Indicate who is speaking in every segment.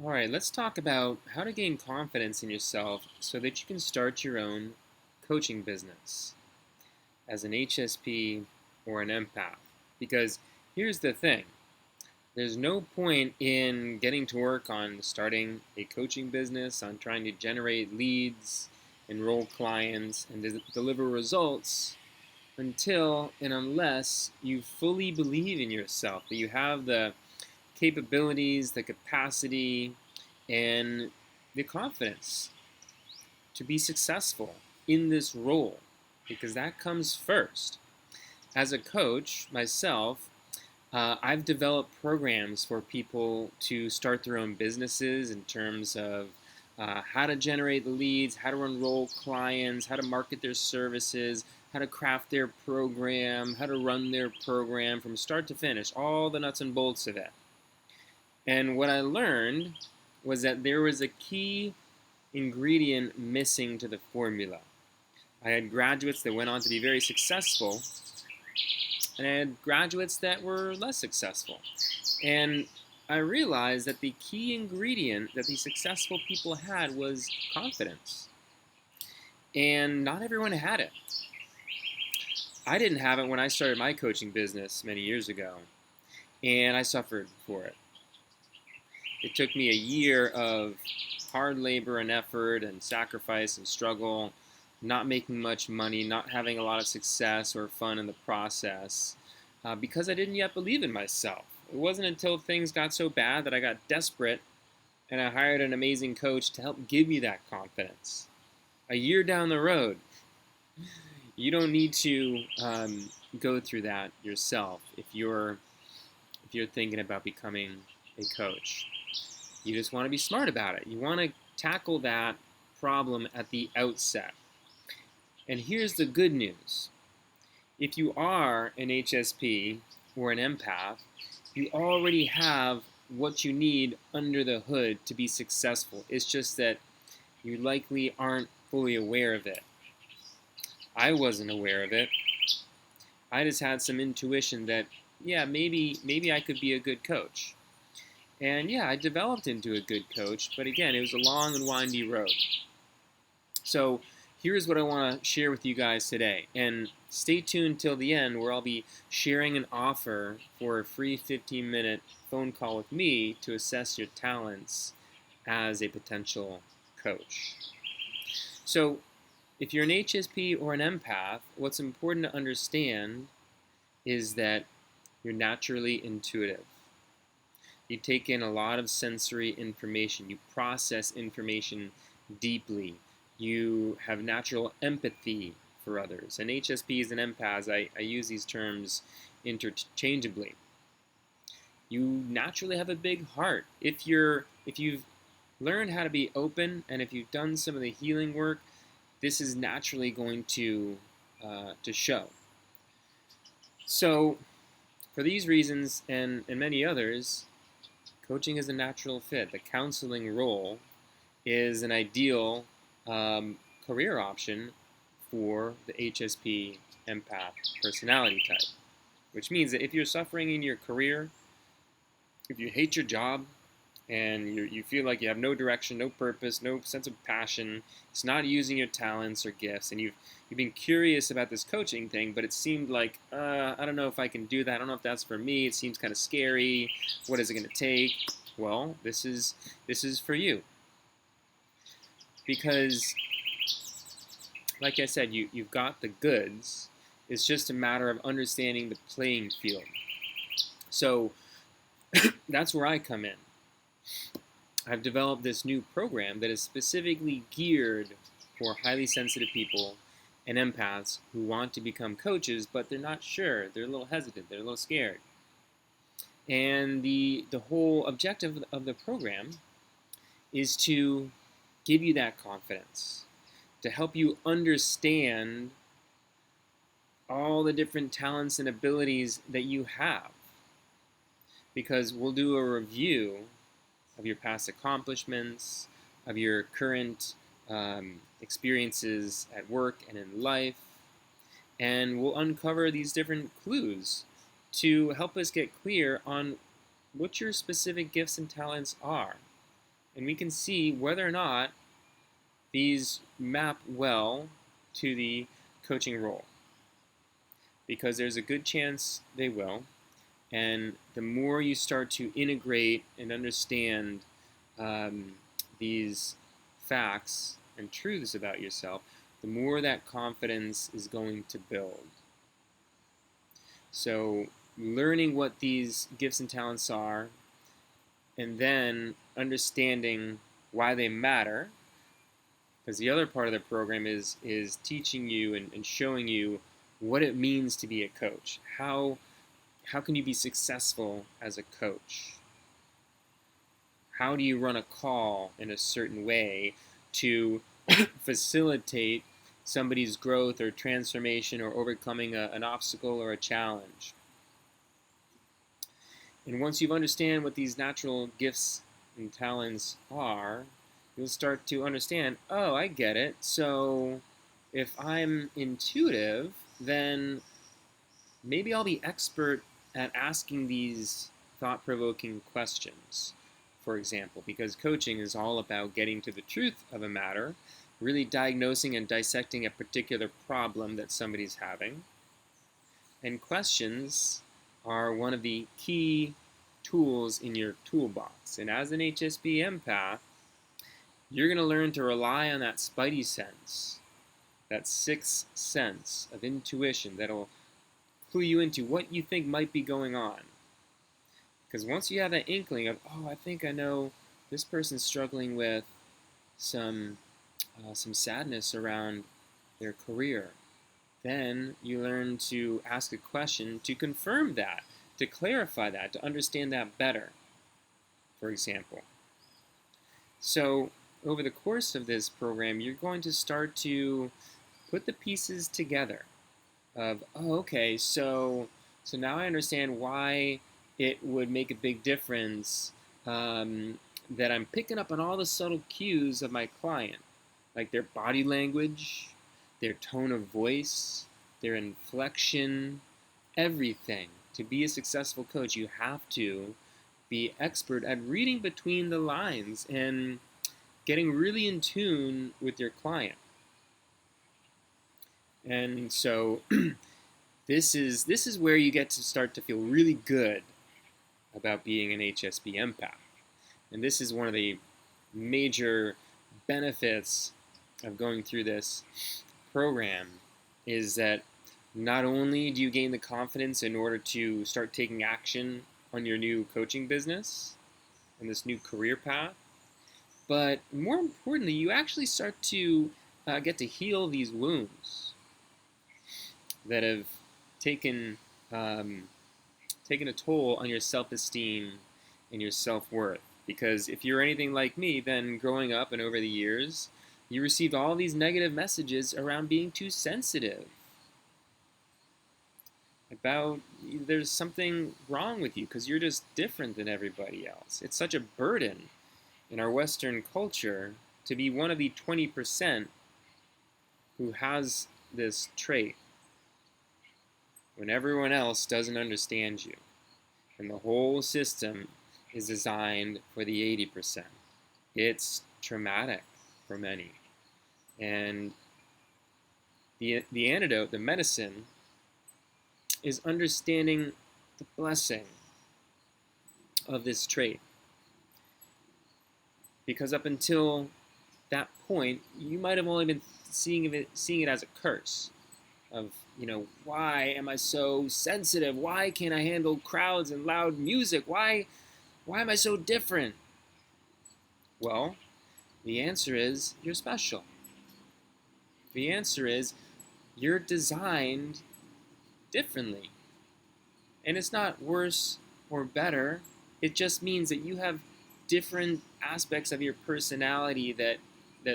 Speaker 1: All right, let's talk about how to gain confidence in yourself so that you can start your own coaching business as an HSP or an empath. Because here's the thing, there's no point in getting to work on starting a coaching business, on trying to generate leads, enroll clients, and deliver results until and unless you fully believe in yourself, that you have the capabilities, the capacity, and the confidence to be successful in this role, because that comes first. As a coach myself, I've developed programs for people to start their own businesses in terms of how to generate leads, how to enroll clients, how to market their services, how to craft their program, how to run their program from start to finish, all the nuts and bolts of it. And what I learned was that there was a key ingredient missing to the formula. I had graduates that went on to be very successful, and I had graduates that were less successful. And I realized that the key ingredient that the successful people had was confidence. And not everyone had it. I didn't have it when I started my coaching business many years ago, and I suffered for it. It took me a year of hard labor and effort and sacrifice and struggle, not making much money, not having a lot of success or fun in the process, because I didn't yet believe in myself. It wasn't until things got so bad that I got desperate and I hired an amazing coach to help give me that confidence. A year down the road, you don't need to go through that yourself if you're thinking about becoming a coach. You just want to be smart about it. You want to tackle that problem at the outset. And here's the good news. If you are an HSP or an empath, you already have what you need under the hood to be successful. It's just that you likely aren't fully aware of it. I wasn't aware of it. I just had some intuition that, yeah, maybe I could be a good coach. And yeah, I developed into a good coach, but again, it was a long and windy road. So here's what I want to share with you guys today. And stay tuned till the end, where I'll be sharing an offer for a free 15-minute phone call with me to assess your talents as a potential coach. So if you're an HSP or an empath, what's important to understand is that you're naturally intuitive. You take in a lot of sensory information. You process information deeply. You have natural empathy for others. And HSPs and empaths, I use these terms interchangeably. You naturally have a big heart. If you've learned how to be open, and if you've done some of the healing work, this is naturally going to show. So, for these reasons and many others, coaching is a natural fit. The counseling role is an ideal career option for the HSP empath personality type, which means that if you're suffering in your career, if you hate your job, and you feel like you have no direction, no purpose, no sense of passion, it's not using your talents or gifts, and you've been curious about this coaching thing, but it seemed like, I don't know if I can do that, I don't know if that's for me, it seems kind of scary, what is it going to take? Well, this is for you. Because, like I said, you've got the goods, it's just a matter of understanding the playing field. So, that's where I come in. I've developed this new program that is specifically geared for highly sensitive people and empaths who want to become coaches, but they're not sure. They're a little hesitant. They're a little scared. And the whole objective of the program is to give you that confidence, to help you understand all the different talents and abilities that you have. Because we'll do a review of your past accomplishments, of your current experiences at work and in life, and we'll uncover these different clues to help us get clear on what your specific gifts and talents are. and we can see whether or not these map well to the coaching role, because there's a good chance they will. And the more you start to integrate and understand these facts and truths about yourself, the more that confidence is going to build. So learning what these gifts and talents are, and then understanding why they matter, because the other part of the program is teaching you and showing you what it means to be a coach. How can you be successful as a coach? How do you run a call in a certain way to facilitate somebody's growth or transformation or overcoming an obstacle or a challenge? And once you understand what these natural gifts and talents are, you'll start to understand, oh, I get it. So if I'm intuitive, then maybe I'll be expert at asking these thought-provoking questions, for example, because coaching is all about getting to the truth of a matter, really diagnosing and dissecting a particular problem that somebody's having. And questions are one of the key tools in your toolbox. And as an HSP empath, you're going to learn to rely on that spidey sense, that sixth sense of intuition that'll clue you into what you think might be going on. Because once you have that inkling of, oh, I think I know this person's struggling with some sadness around their career, then you learn to ask a question to confirm that, to clarify that, to understand that better, for example. So over the course of this program, you're going to start to put the pieces together of, oh, okay, so now I understand why it would make a big difference that I'm picking up on all the subtle cues of my client, like their body language, their tone of voice, their inflection, everything. To be a successful coach, you have to be expert at reading between the lines and getting really in tune with your client. And so this is where you get to start to feel really good about being an HSP empath. And this is one of the major benefits of going through this program, is that not only do you gain the confidence in order to start taking action on your new coaching business and this new career path, but more importantly, you actually start to get to heal these wounds that have taken a toll on your self-esteem and your self-worth. Because if you're anything like me, then growing up and over the years, you received all these negative messages around being too sensitive, about there's something wrong with you because you're just different than everybody else. It's such a burden in our Western culture to be one of the 20% who has this trait when everyone else doesn't understand you. And the whole system is designed for the 80%. It's traumatic for many. And the antidote, the medicine, is understanding the blessing of this trait. Because up until that point, you might have only been seeing it as a curse of, why am I so sensitive? Why can't I handle crowds and loud music? Why am I so different? Well, the answer is you're special. The answer is you're designed differently. And it's not worse or better. It just means that you have different aspects of your personality that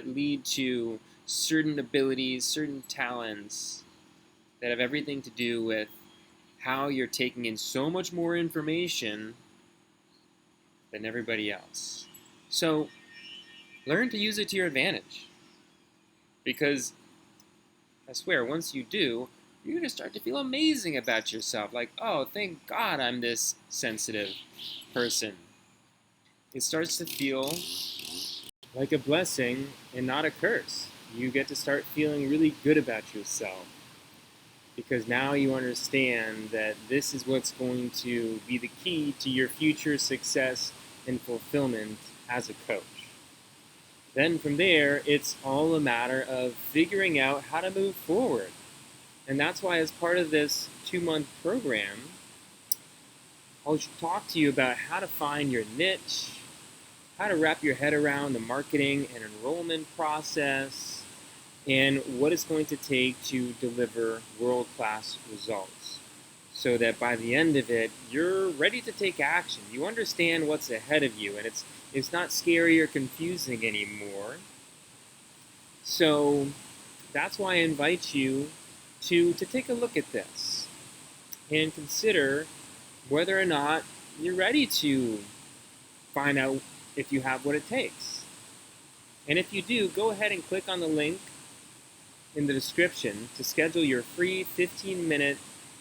Speaker 1: lead to certain abilities, certain talents that have everything to do with how you're taking in so much more information than everybody else. So learn to use it to your advantage. Because I swear, once you do, you're going to start to feel amazing about yourself. Like, oh, thank God I'm this sensitive person. It starts to feel like a blessing and not a curse. You get to start feeling really good about yourself because now you understand that this is what's going to be the key to your future success and fulfillment as a coach. Then from there, it's all a matter of figuring out how to move forward. And that's why, as part of this 2-month program, I'll talk to you about how to find your niche, how to wrap your head around the marketing and enrollment process, and what it's going to take to deliver world-class results so that by the end of it, you're ready to take action. You understand what's ahead of you, and it's not scary or confusing anymore. So that's why I invite you to take a look at this and consider whether or not you're ready to find out if you have what it takes. And if you do, go ahead and click on the link in the description to schedule your free 15-minute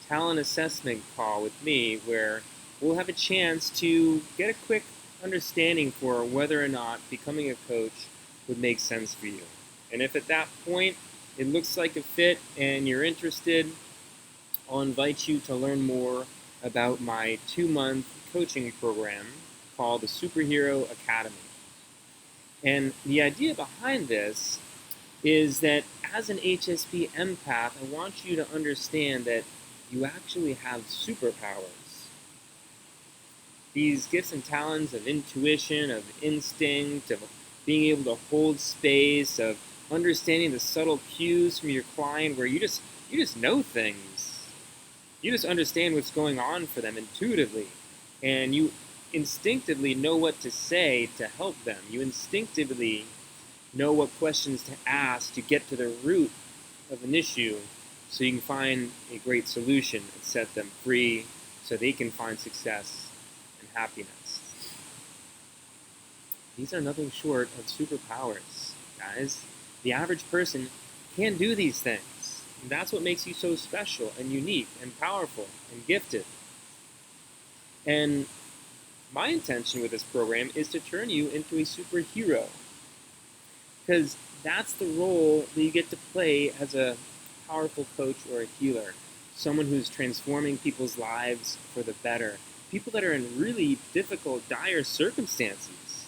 Speaker 1: talent assessment call with me, where we'll have a chance to get a quick understanding for whether or not becoming a coach would make sense for you. And if at that point it looks like a fit and you're interested, I'll invite you to learn more about my 2-month coaching program called the Superhero Academy. And the idea behind this is that as an HSP empath, I want you to understand that you actually have superpowers. These gifts and talents of intuition, of instinct, of being able to hold space, of understanding the subtle cues from your client where you just know things. You just understand what's going on for them intuitively, and you instinctively know what to say to help them. You instinctively know what questions to ask to get to the root of an issue so you can find a great solution and set them free so they can find success and happiness. These are nothing short of superpowers, guys. The average person can't do these things. And that's what makes you so special and unique and powerful and gifted. And my intention with this program is to turn you into a superhero, because that's the role that you get to play as a powerful coach or a healer, someone who's transforming people's lives for the better, people that are in really difficult, dire circumstances.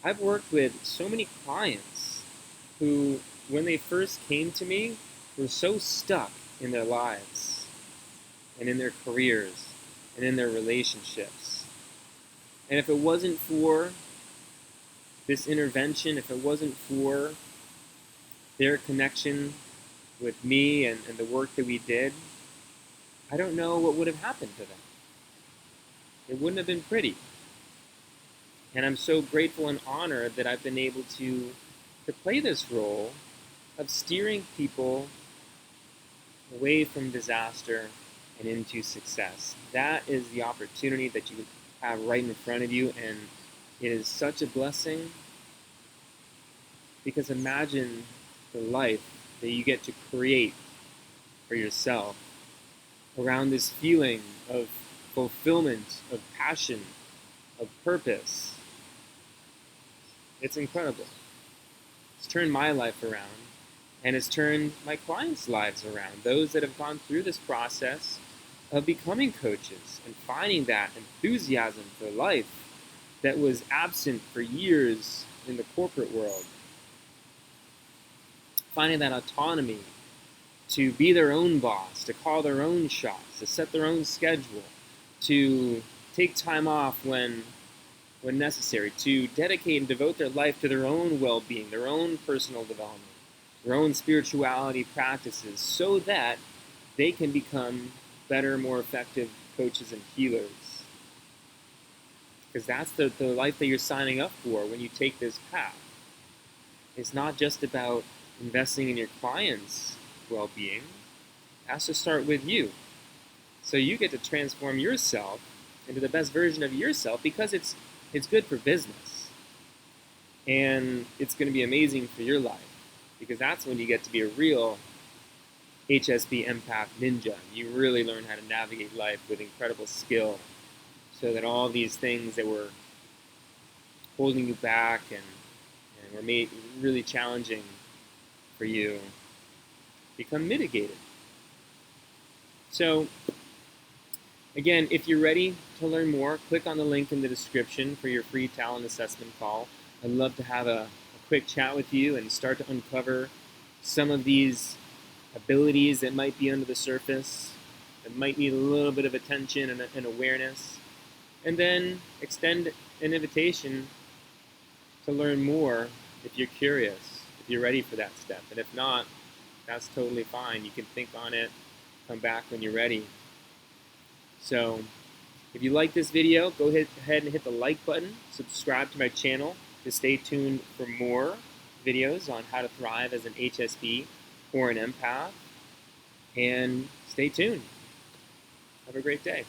Speaker 1: I've worked with so many clients who, when they first came to me, were so stuck in their lives and in their careers and in their relationships. And if it wasn't for this intervention, if it wasn't for their connection with me and the work that we did, I don't know what would have happened to them. It wouldn't have been pretty. And I'm so grateful and honored that I've been able to play this role of steering people away from disaster and into success. That is the opportunity that you have right in front of you, and it is such a blessing, because imagine the life that you get to create for yourself around this feeling of fulfillment, of passion, of purpose. It's incredible. It's turned my life around, and it's turned my clients' lives around, those that have gone through this process of becoming coaches and finding that enthusiasm for life that was absent for years in the corporate world. Finding that autonomy to be their own boss, to call their own shots, to set their own schedule, to take time off when necessary, to dedicate and devote their life to their own well-being, their own personal development, their own spirituality practices, so that they can become better, more effective coaches and healers. Because that's the life that you're signing up for when you take this path. It's not just about investing in your clients' well-being. It has to start with you. So you get to transform yourself into the best version of yourself, because it's good for business. And it's going to be amazing for your life, because that's when you get to be a real HSP empath ninja. You really learn how to navigate life with incredible skill, so that all these things that were holding you back and and were made really challenging for you become mitigated. So again, if you're ready to learn more, click on the link in the description for your free talent assessment call. I'd love to have a quick chat with you and start to uncover some of these abilities that might be under the surface, that might need a little bit of attention and awareness, and then extend an invitation to learn more if you're curious, if you're ready for that step. And if not, that's totally fine. You can think on it, come back when you're ready. So if you like this video, go ahead and hit the like button, subscribe to my channel to stay tuned for more videos on how to thrive as an HSP or an empath, and stay tuned. Have a great day.